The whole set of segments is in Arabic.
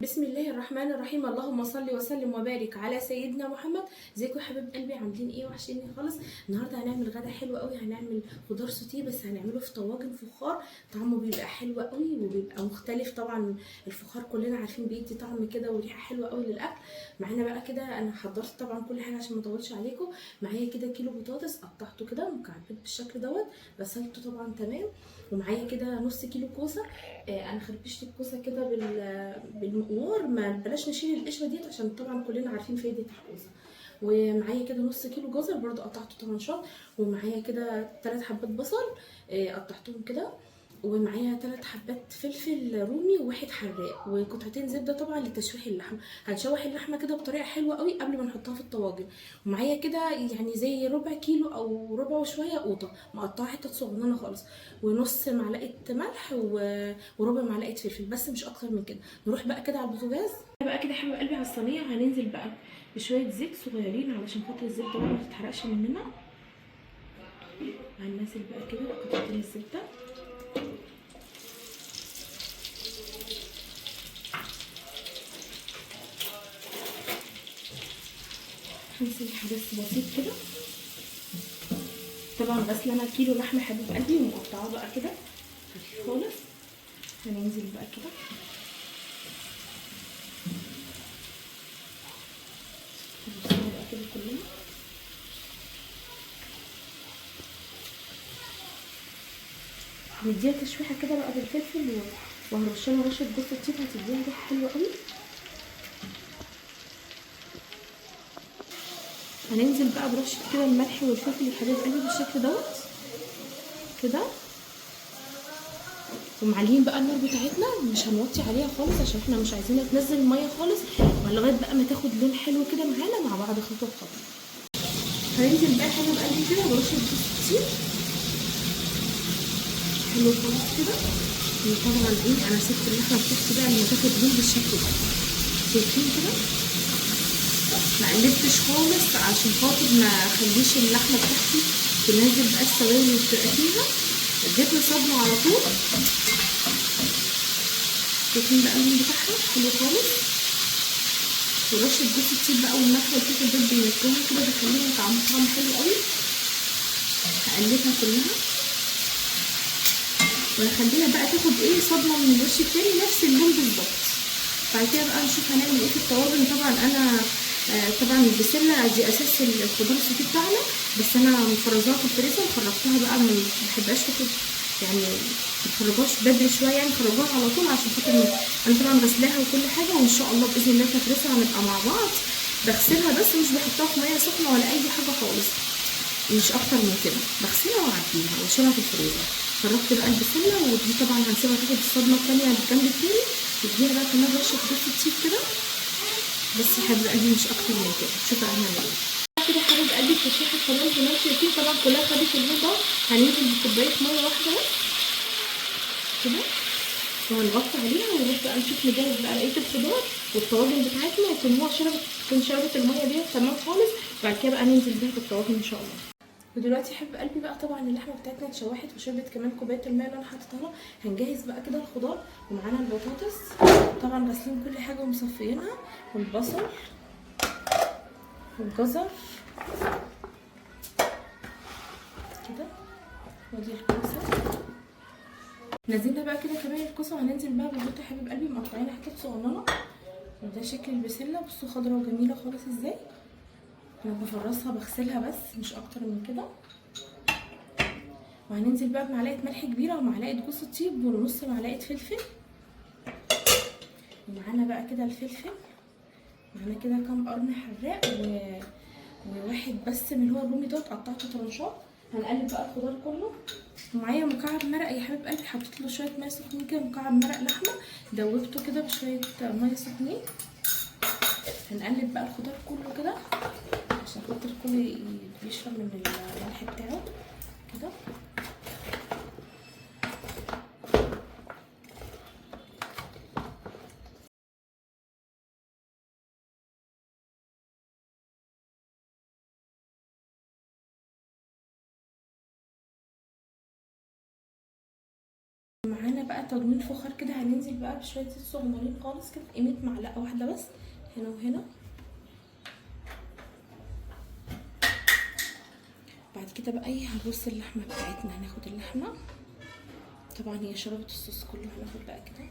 بسم الله الرحمن الرحيم. اللهم صل وسلم وبارك على سيدنا محمد. ازيكم يا حبايب قلبي؟ عاملين ايه؟ وحشيني خالص. النهارده هنعمل غدا حلو قوي، هنعمل خضار سوتيه بس هنعمله في طواجن فخار. طعمه بيبقى حلو قوي وبيبقى مختلف طبعا. الفخار كلنا عارفين بيدي طعم كده وريحه حلوه قوي للاكل. معانا بقى كده، انا حضرت طبعا كل حاجه عشان ما اطولش عليكم. معايا كده كيلو بطاطس قطعته كده مكعبات بالشكل دوت، غسلته طبعا تمام. ومعايا كده نص كيلو كوسه. انا خربشت الكوسه كده بالمقوار، ما بلاش نشيل القشره ديت عشان طبعا كلنا عارفين فايده الكوسه. ومعايا كده نص كيلو جزر برضو قطعته طرنشات. ومعايا كده 3 حبات بصل قطعتهم كده. ومعايا 3 حبات فلفل رومي وواحد حراق وقطعتين زبده طبعا لتشويح اللحمه. هنشوح اللحمه كده بطريقه حلوه قوي قبل ما نحطها في الطواجن. ومعايا كده يعني زي ربع كيلو او ربع وشويه قوطه مقطعه حتت صغننه خالص. ونص معلقه ملح وربع معلقه فلفل، بس مش اكتر من كده. نروح بقى كده على البوتاجاز بقى كده حبيب قلبي على الصينيه، وهننزل بقى بشويه زيت صغيرين علشان خاطر الزبده بقى ما تتحرقش مننا. هننزل بقى كده قطعتين الزبده. هنسيح بس بسيط كده. طبعا غسله انا كيلو لحمه حبيب قلبي ومقطعاه بقى كده خفيف خالص. هننزل بقى كده بقى كده كلنا. نديها تشويحه كده بقى بالفلفل وهرش لها رشه جوز الطيب، هتديها ريحه حلوه قوي. هننزل بقى برشه كده الملح والفلفل يا حبايب قلبي بالشكل دوت كده. ومعلين بقى النار بتاعتنا، مش هنوطي عليها خالص عشان احنا مش عايزينها تنزل الميه خالص، ولغايه بقى ما تاخد لون حلو كده معانا مع بعض خطوه بخطوه. هننزل بقى حاجه بقلبي كده برشه جوز الطيب حلو خالص كده. وطبعا ايه، انا سبت اللحمه بتاعتي بقى لما تاخد لون بالشكل ده. شايفين كده؟ ما قلبتش خالص عشان خاطر ما اخليش اللحمه بتاعتي تنزل بقى السوائل اللي بتبقى فيها. اديتها صدمه على طول. شايفين بقى اللون بتاعها حلو خالص. ورشه جوز الطيب بقى والملح والفلفل دول بينزلوها كده، بيخليها طعم حلو قوي. هقلبها كلها وهخليها بقى تاخد ايه صدمه من الوش التاني نفس اللون بالظبط. بعد كده بقى نشوف هنعمل ايه في الطواجن. طبعا انا طبعا البسله دي اساس الخضار السوتيه بتاعنا، بس انا مفرزاها في الفريزر وخرجتها بقى، ما بحبهاش تاخد يعني متخرجوهاش بدري شويه، يعني خرجوها على طول عشان خاطر انا طبعا غسلاها وكل حاجه. وان شاء الله باذن الله تفرزها هنبقى مع بعض. بغسلها بس مش بحطها في ميه سخنه ولا اي حاجه خالص، مش اكتر من كده. بغسلها واعديها واشيلها في الفريزر. خرجت بقى البسله، ودي طبعا هنسيبها تاخد الصدمه التانيه على الجنب التاني. نديها بقى كمان رشه جوز الطيب كده بس يا حبيب قلبي، مش اكتر من كده. شوفوا انا هعمل ايه كده يا حبيب قلبي. التشويحه كمان زي ما انتم شايفين طبعا كلها خدت اللون ده. هننزل بكوبايه ميه واحده بس كده وهنغطي عليها، ونروح بقى نشوف نجهز بقى بقيه الخضار والطواجن بتاعتنا تكون شربت الميه ديت تمام خالص. بعد كده بقى ننزل بيها في الطواجن ان شاء الله. ودلوقتي يا حبيب قلبي بقى طبعا اللحمه بتاعتنا اتشوحت وشربت كمان كوبايه الماء اللي انا حطيتها لها. هنجهز بقى كده الخضار. ومعانا البطاطس طبعا غاسلين كل حاجه ومصفيينها، والبصل والجزر كده. ودي الكوسه نزلنا بقى كده كمان الكوسه، وهننزل بقى بالبطاطا يا حبيب قلبي مقطعينها حتت صغننه. وده شكل البسله، بصوا خضرا وجميله خالص ازاي. انا بفرصها بغسلها بس مش اكتر من كده. وهننزل بقى بمعلقه ملح كبيره ومعلقه جوز الطيب ونص معلقه فلفل. ومعانا بقى كده الفلفل، معانا كده كام قرن حراق وواحد بس من اللي هو الرومي دوت قطعته طرنشات. هنقلب بقى الخضار كله. ومعايا مكعب مرق يا حبيب قلبي، حطيت له شويه ميه سخنين كده، مكعب مرق لحمه دوبته كده بشويه ميه سخنين. هنقلب بقى الخضار كله كده عشان خاطر كله يشرب من الملح بتاعه كده. معانا بقى تجميل فخار كده. هننزل بقى بشويه زيت صغننين خالص كده، قيمه معلقه واحده بس هنا وهنا. بعد كده بقى ايه هنرص اللحمه بتاعتنا. هناخد اللحمه طبعا هي شربت الصوص كله، هناخد بقى كده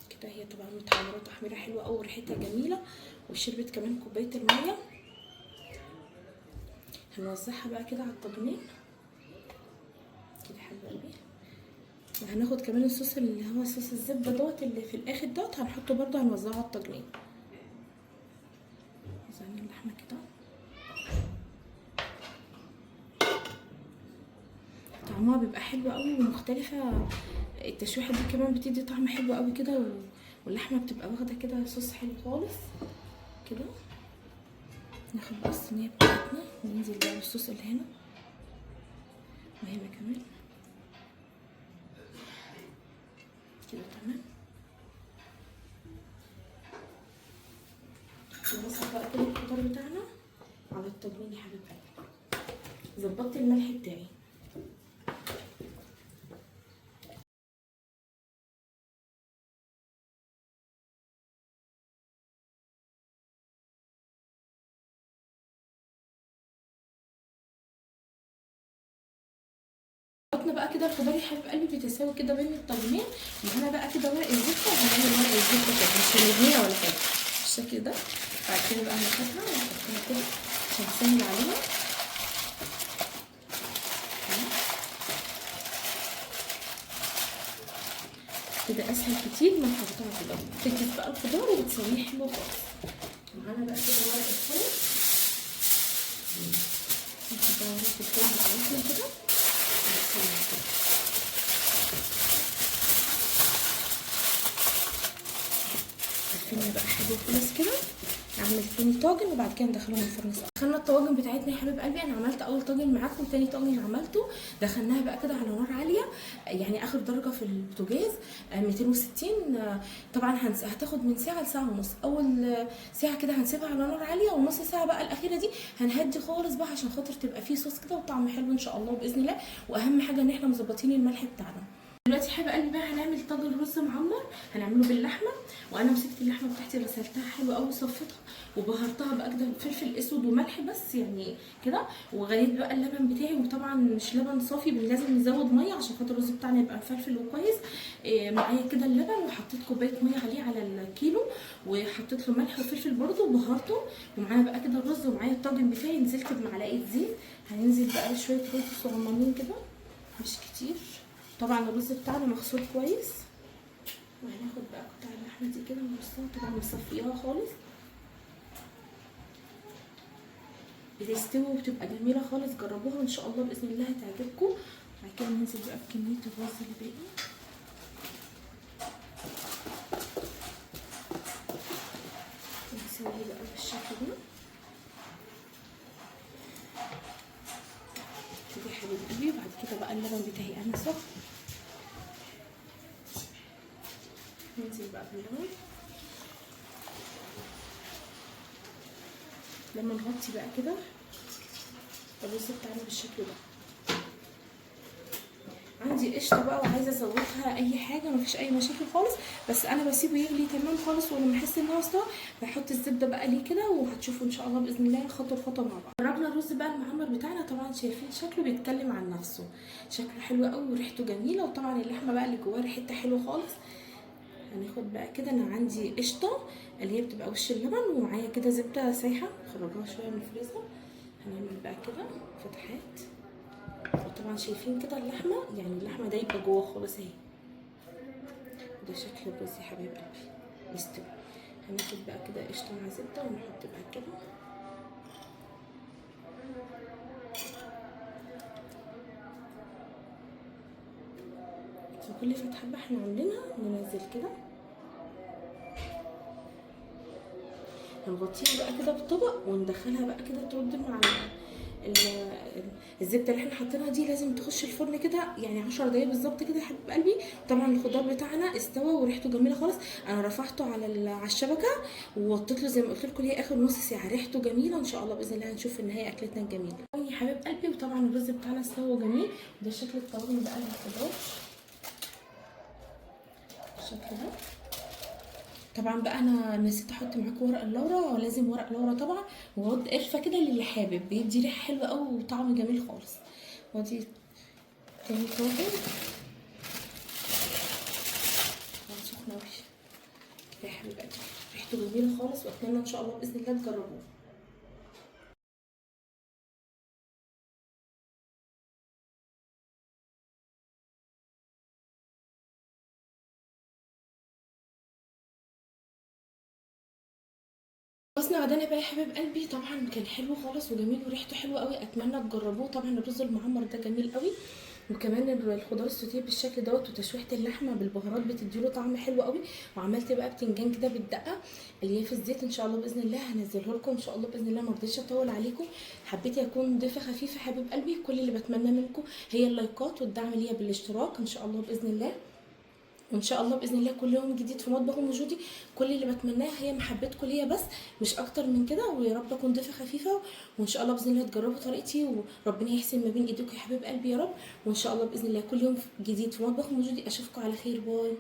كده. هي طبعا متحمره تحميره حلوه قوي وريحتها جميله، وشربت كمان كوبايه الميه. هنوزعها بقى كده على الطاجنين كده حلو قوي. وهناخد كمان الصوص اللي هو صوص الزبده دوت اللي في الاخر دوت، هنحطه برده هنوزعه على الطاجنين. وزعنا اللحمه كده، طعمها بيبقى حلو قوي ومختلفه. التشويحه دي كمان بتدي طعم حلو قوي كده، واللحمه بتبقى واخده كده صوص حلو خالص كده. ناخد بقى الصينيه بتاعتنا وننزل بقى بالصوص اللي هنا وهنا كمان كده تمام. نوصل بقى كل الخضار بتاعنا على الطاجن يا حبيب قلبي. ظبطت الملح بتاعي. ظبطنا بقى كده الخضار يا حبيب قلبي بتساوي كده بين الطاجنين. وهنا بقى كده ورق الزبده، وهنعمل ورق الزبده كده مش هنرميها ولا حاجه بالشكل ده. بعد كده بقى هناخدها ونحطها كده عشان نسهل عليها كده، اسهل كتير من نحطها كده. بتكتب بقى الخضار وبتسويه حلو خالص. معانا بقى كده ورق الفول، ناخد بقى ورق الفول بتاعتنا كده الفيلم بقى حلو خالص كده. نعمل تاني طاجن وبعد كده ندخلهم الفرن سوا. دخلنا الطواجن بتاعتنا يا حبيب قلبي. انا عملت اول طاجن معاكم، تاني طاجن عملته دخلناها بقى كده على نار عاليه، يعني اخر درجه في البوتاجاز 260. طبعا هتاخد من ساعه لساعه ونص. اول ساعه كده هنسيبها على نار عاليه، ونص ساعه بقى الاخيره دي هنهدي خالص بقى عشان خاطر تبقى فيه صوص كده وطعم حلو ان شاء الله باذن الله. واهم حاجه ان احنا مظبطين الملح بتاعنا. دلوقتي حابه قلبي بقى هنعمل طاجن رز معمر، هنعمله باللحمه. وانا مسكت اللحمه بتاعتي غسلتها حلو قوي وصفتها وبهرتها بقى كده بفلفل اسود وملح بس يعني كده. وغليت بقى اللبن بتاعي، وطبعا مش لبن صافي، لازم نزود ميه عشان خاطر الرز بتاعنا يبقى مفلفل وكويس. معايا كده اللبن، وحطيت كوبايه ميه عليه على الكيلو، وحطيت له ملح وفلفل برده وبهرته. ومعايا بقى كده الرز، ومعايا الطاجن بتاعي نزلت بمعلقه زيت. هننزل بقى بشويه رز صغننين كده مش كتير. طبعا الرز بتاعنا مغسول كويس. وهناخد بقى قطع اللحمه دي كده نرصها، طبعا مصفياها خالص. بتستوي وبتبقى جميله خالص، جربوها وان شاء الله باذن الله هتعجبكم. بعد كده ننزل بقى بكميه الرز اللي باقي. نسويه بقى بالشكل ده كده يا حبيب قلبي. وبعد كده بقى اللبن بتاعي انا سخن، ننزل بقى باللبن. لما نغطي بقى كده الرز بتاعنا بالشكل ده. عندي قشطه بقى وعايزه ازودها اي حاجه مفيش اي مشاكل خالص، بس انا بسيبه يغلي تمام خالص. ولما احس ان هو استوى بحط الزبده بقى ليه كده، وهتشوفوا ان شاء الله باذن الله خطوه بخطوه مع بعض. جربنا الرز بقى المعمر بتاعنا، طبعا شايفين شكله بيتكلم عن نفسه، شكله حلو قوي وريحته جميله. وطبعا اللحمه بقى اللي جواه ريحتها حلوه خالص. هناخد بقى كده، انا عندي قشطه اللي هي بتبقى وش اللبن، ومعايا كده زبده سايحه خرجناها شويه من الفريزر. هنعمل بقى كده فتحات. وطبعا شايفين كده اللحمه، يعني اللحمه دايبه جوه خالص اهي. ده شكل الرز يا حبايب قلبي مستوي. هناخد بقى كده قشطه مع زبده ونحط بقى كده. في كل فتحه بقى احنا عاملينها ننزل كده، هنغطيها بقى كده بطبق وندخلها بقى كده ترد مع الزبده اللي احنا حاطينها دي لازم تخش الفرن كده يعني 10 دقايق بالظبط كده يا حبيب قلبي. طبعا الخضار بتاعنا استوى وريحته جميله خالص. انا رفعته على الشبكه ووطيت له زي ما قلت لكم هي اخر نص ساعه، ريحته جميله. وان شاء الله باذن الله هنشوف في النهايه اكلتنا الجميله يا حبيب قلبي. وطبعا الرز بتاعنا استوى جميل. ده شكل الطواجن بقى للخضار بالشكل ده. طبعا بقى انا نسيت احط معاكم ورق اللورا، لازم ورق لورا طبعا، وعود قرفه كده للي حابب، بيدي ريحه حلوه قوي وطعم جميل خالص. ودي تاني طاجن طبعا سخن اوي كده يا حبيب قلبي، ريحته جميله خالص، واتمنى ان شاء الله باذن الله تجربوه. خلصنا غدانا بقى يا حبيب قلبي. طبعا كان حلو خالص وجميل وريحته حلوه قوي، اتمنى تجربوه. طبعا الرز المعمر ده جميل قوي، وكمان الخضار السوتيه بالشكل دوت، وتشويحه اللحمه بالبهارات بتديله طعم حلو قوي. وعملت بقى بتنجان كده بالدقه اللي هي في الزيت، ان شاء الله باذن الله هنزله لكم ان شاء الله باذن الله. ما رضيتش اطول عليكم، حبيت اكون ضيفه خفيفه حبيب قلبي. كل اللي بتمناه منكم هي اللايكات والدعم ليا بالاشتراك ان شاء الله باذن الله. وان شاء الله باذن الله كل يوم جديد في مطبخ ام جودي. كل اللي بتمناه هي محبتكم ليا بس، مش اكتر من كده. ويا رب اكون ضيفه خفيفه، وان شاء الله باذن الله تجربوا طريقتي، وربنا يحسن ما بين ايديكم يا حبيب قلبي يا رب. وان شاء الله باذن الله كل يوم جديد في مطبخ ام جودي اشوفكم على خير. باي.